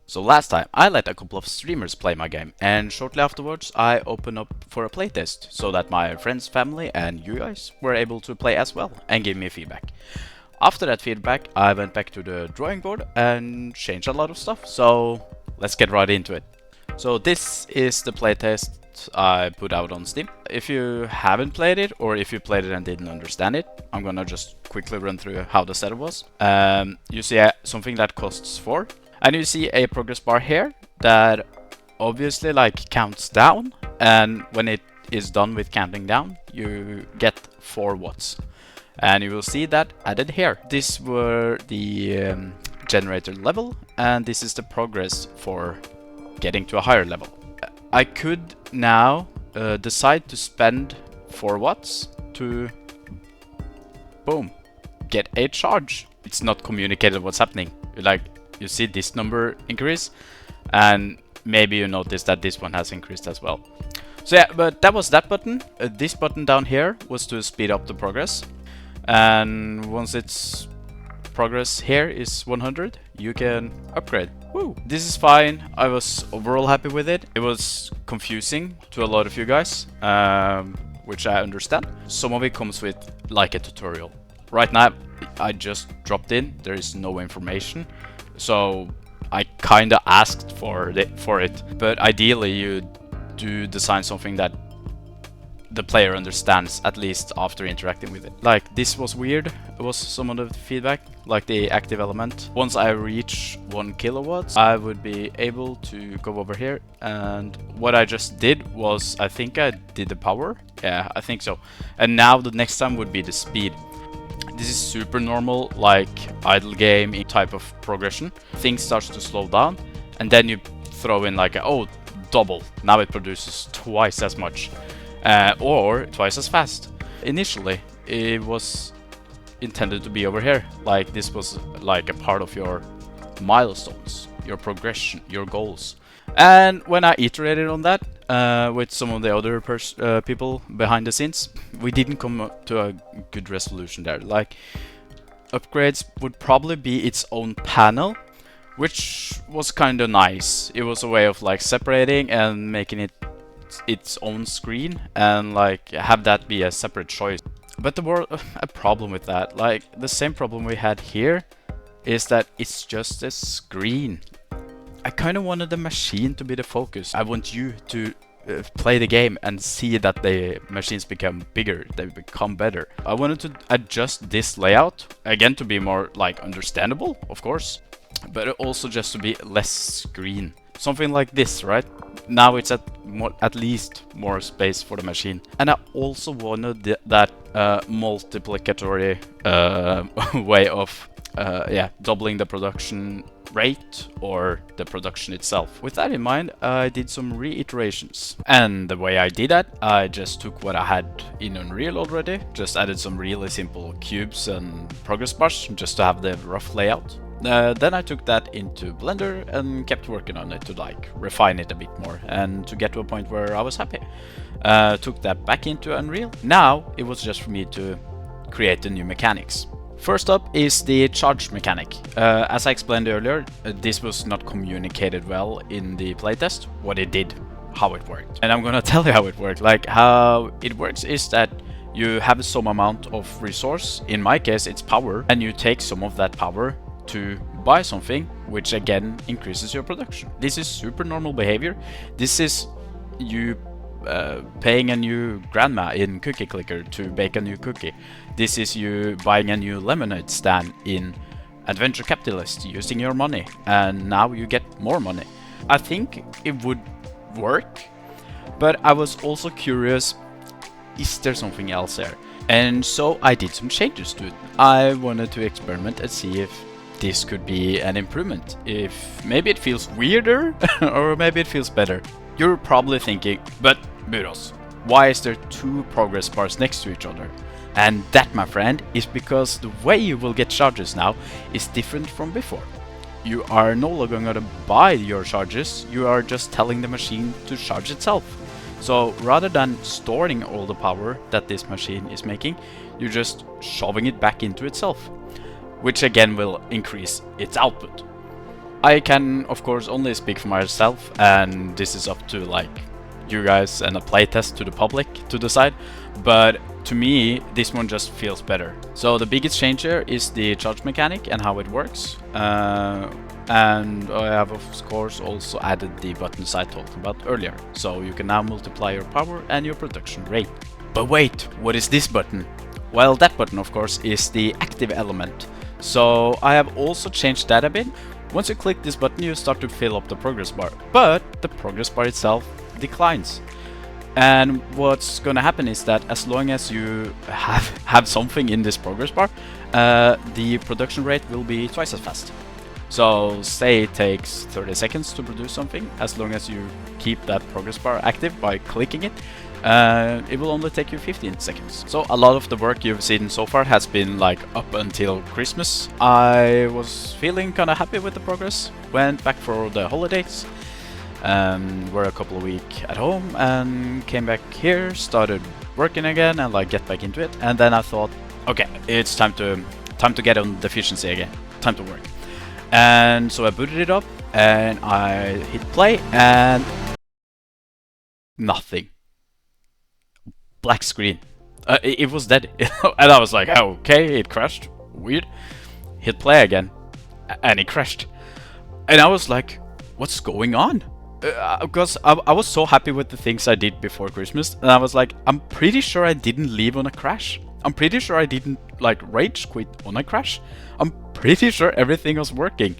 So last time I let a couple of streamers play my game, and shortly afterwards I opened up for a playtest so that my friends, family and you guys were able to play as well and give me feedback. After that feedback I went back to the drawing board and changed a lot of stuff, so let's get right into it. So this is the playtest I put out on Steam. If you haven't played it, or if you played it and didn't understand it, I'm gonna just quickly run through how the setup was. You see something that costs 4, and you see a progress bar here that obviously like counts down, and when it is done with counting down, you get 4 watts. And you will see that added here. These were the generator level, and this is the progress for getting to a higher level. I could now decide to spend 4 watts to, boom, get a charge. It's not communicated what's happening. Like, you see this number increase, and maybe you notice that this one has increased as well. So yeah, but that was that button. This button down here was to speed up the progress, and once its progress here is 100, you can upgrade. Woo! This is fine. I was overall happy with it. It was confusing to a lot of you guys, which I understand. Some of it comes with like a tutorial. Right now I just dropped in, there is no information, so I kinda asked for it. But ideally you do design something that the player understands, at least after interacting with it. Like, this was weird. It was some of the feedback, like the active element. Once I reach 1 kilowatts, I would be able to go over here, and what I just did was, I think I did the power. Yeah, I think so. And now the next time would be the speed. This is super normal, like idle game type of progression. Things starts to slow down, and then you throw in like oh, double. Now it produces twice as much. Or twice as fast. Initially, it was intended to be over here. Like, this was like a part of your milestones, your progression, your goals. And when I iterated on that with some of the other people behind the scenes, we didn't come up to a good resolution there. Like, upgrades would probably be its own panel, which was kind of nice. It was a way of like separating and making it its own screen, and like have that be a separate choice. But there were a problem with that. Like, the same problem we had here is that it's just a screen. I kind of wanted the machine to be the focus. I want you to play the game and see that the machines become bigger, they become better. I wanted to adjust this layout again to be more like understandable, of course, but also just to be less screen. Something like this, right? Now it's at least more space for the machine. And I also wanted that multiplicatory way of doubling the production rate or the production itself. With that in mind, I did some reiterations. And the way I did that, I just took what I had in Unreal already, just added some really simple cubes and progress bars just to have the rough layout. Then I took that into Blender and kept working on it to like refine it a bit more and to get to a point where I was happy. Took that back into Unreal. Now it was just for me to create the new mechanics. First up is the charge mechanic. As I explained earlier, this was not communicated well in the playtest, what it did, how it worked. And I'm gonna tell you how it worked. Like, how it works is that you have some amount of resource, in my case it's power, and you take some of that power to buy something, which again increases your production. This is super normal behavior. This is you paying a new grandma in Cookie Clicker to bake a new cookie. This is you buying a new lemonade stand in Adventure Capitalist using your money, and now you get more money. I think it would work, but I was also curious, is there something else there? And so I did some changes to it. I wanted to experiment and see if this could be an improvement. If maybe it feels weirder or maybe it feels better. You're probably thinking, but Buros, why is there 2 progress bars next to each other? And that, my friend, is because the way you will get charges now is different from before. You are no longer going to buy your charges, you are just telling the machine to charge itself. So rather than storing all the power that this machine is making, you're just shoving it back into itself, which again will increase its output. I can of course only speak for myself, and this is up to like you guys and a playtest to the public to decide, but to me this one just feels better. So the biggest change here is the charge mechanic and how it works, and I have of course also added the buttons I talked about earlier, so you can now multiply your power and your production rate. But wait, what is this button? Well, that button of course is the active element, so I have also changed that a bit. Once you click this button, you start to fill up the progress bar, but the progress bar itself declines. And what's gonna happen is that as long as you have something in this progress bar, the production rate will be twice as fast. So say it takes 30 seconds to produce something, as long as you keep that progress bar active by clicking it, it will only take you 15 seconds. So a lot of the work you've seen so far has been like up until Christmas. I was feeling kind of happy with the progress, went back for the holidays, were a couple of weeks at home, and came back here, started working again and like get back into it. And then I thought, okay, it's time to get on Deficiency again, time to work. And so I booted it up and I hit play and nothing. Black screen. It was dead. And I was like, okay, it crashed. Weird. Hit play again and it crashed. And I was like, what's going on? Because I was so happy with the things I did before Christmas, and I was like, I'm pretty sure I didn't leave on a crash. I'm pretty sure I didn't like rage quit on a crash. I'm pretty sure everything was working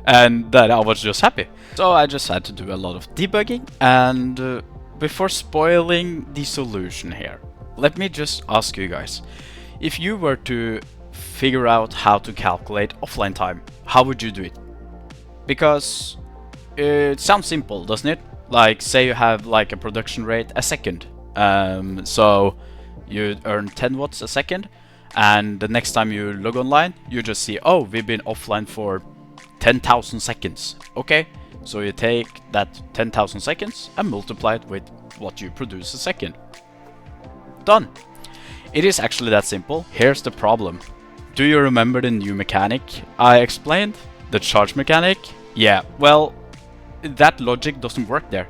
and that I was just happy. So I just had to do a lot of debugging, and before spoiling the solution here, let me just ask you guys, if you were to figure out how to calculate offline time, how would you do it? Because it sounds simple, doesn't it? Like, say you have like a production rate a second, so you earn 10 watts a second, and the next time you log online, you just see, oh, we've been offline for 10,000 seconds. Okay, so you take that 10,000 seconds and multiply it with what you produce a second. Done. It is actually that simple. Here's the problem. Do you remember the new mechanic I explained? The charge mechanic? Yeah, well, that logic doesn't work there.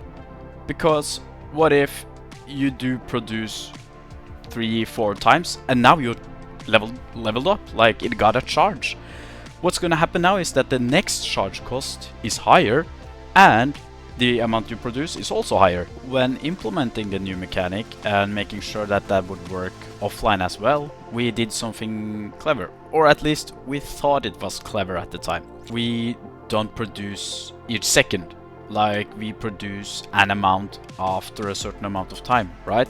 Because what if you do produce 3-4 times and now you're leveled up, like it got a charge? What's gonna happen now is that the next charge cost is higher and the amount you produce is also higher. When implementing the new mechanic and making sure that that would work offline as well, we did something clever, or at least we thought it was clever at the time. We don't produce each second, like we produce an amount after a certain amount of time, right?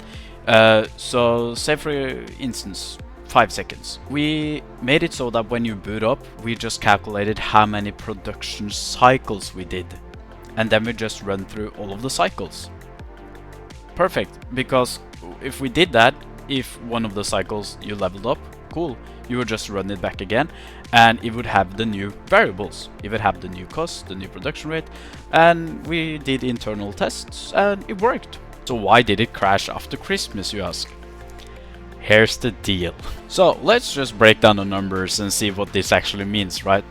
So say for instance 5 seconds. We made it so that when you boot up, we just calculated how many production cycles we did, and then we just run through all of the cycles. Perfect, because if we did that, if one of the cycles you leveled up, cool, you would just run it back again and it would have the new variables. It would have the new cost, the new production rate, and we did internal tests and it worked. So why did it crash after Christmas, you ask? Here's the deal. So let's just break down the numbers and see what this actually means, right?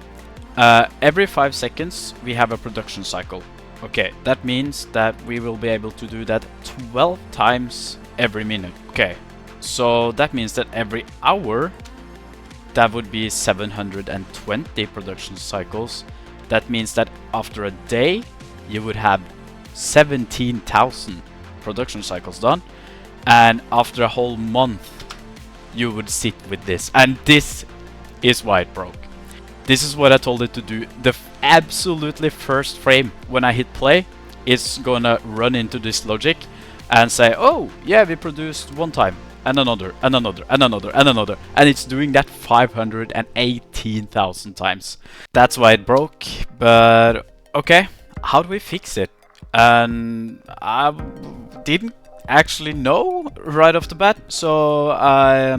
Every 5 seconds we have a production cycle. Okay, that means that we will be able to do that 12 times every minute. Okay, so that means that every hour that would be 720 production cycles. That means that after a day you would have 17,000 production cycles done, and after a whole month you would sit with this, and this is why it broke. This is what I told it to do. The absolutely first frame when I hit play, it's gonna run into this logic and say, oh yeah, we produced one time and another and another and another and another, and it's doing that 518,000 times. That's why it broke. But okay, how do we fix it? And I didn't actually know right off the bat, so I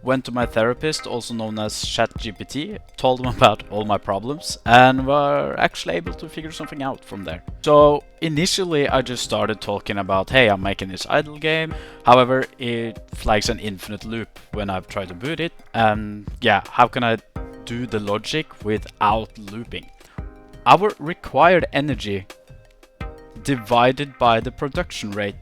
went to my therapist, also known as ChatGPT, told him about all my problems, and were actually able to figure something out from there. So initially I just started talking about, hey, I'm making this idle game. However, it flags an infinite loop when I've tried to boot it, and yeah, how can I do the logic without looping? our required energy divided by the production rate,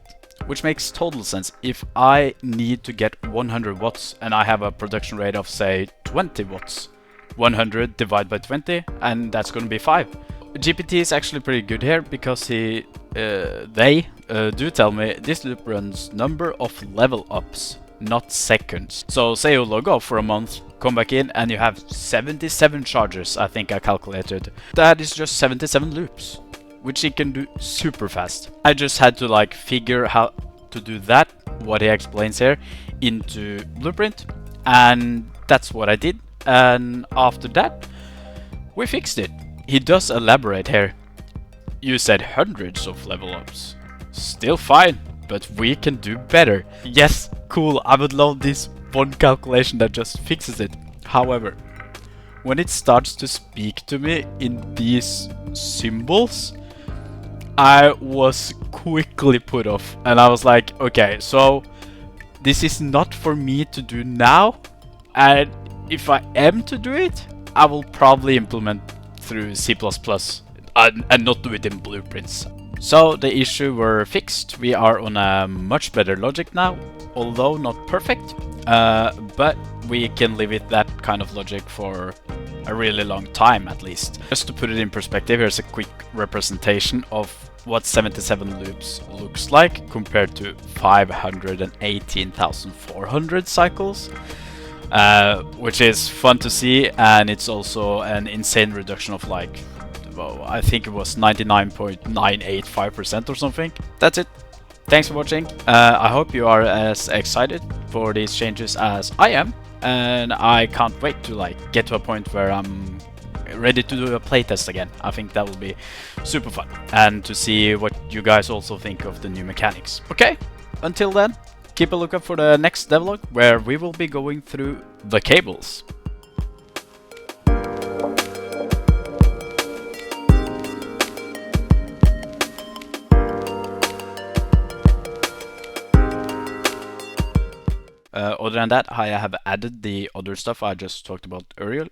which makes total sense. If I need to get 100 watts and I have a production rate of say 20 watts, 100 divided by 20, and that's going to be 5. GPT is actually pretty good here because they do tell me this loop runs number of level ups, not seconds. So say you log off for a month, come back in, and you have 77 charges, I think I calculated. That is just 77 loops, which he can do super fast. I just had to like figure how to do that, what he explains here, into Blueprint, and that's what I did. And after that, we fixed it. He does elaborate here. You said hundreds of level ups. Still fine, but we can do better. Yes, cool, I would love this one calculation that just fixes it. However, when it starts to speak to me in these symbols, I was quickly put off, and I was like, okay, so this is not for me to do now, and if I am to do it, I will probably implement through C++ and not do it in blueprints. So the issue were fixed. We are on a much better logic now, although not perfect, but we can live with that kind of logic for a really long time at least. Just to put it in perspective, here's a quick representation of what 77 loops looks like compared to 518,400 cycles, which is fun to see, and it's also an insane reduction of like, well, I think it was 99.985% or something. That's it. Thanks for watching. I hope you are as excited for these changes as I am, and I can't wait to like get to a point where I'm ready to do a playtest again. I think that will be super fun, and to see what you guys also think of the new mechanics. Okay, until then, keep a lookout for the next devlog where we will be going through the cables. Other than that, I have added the other stuff I just talked about earlier.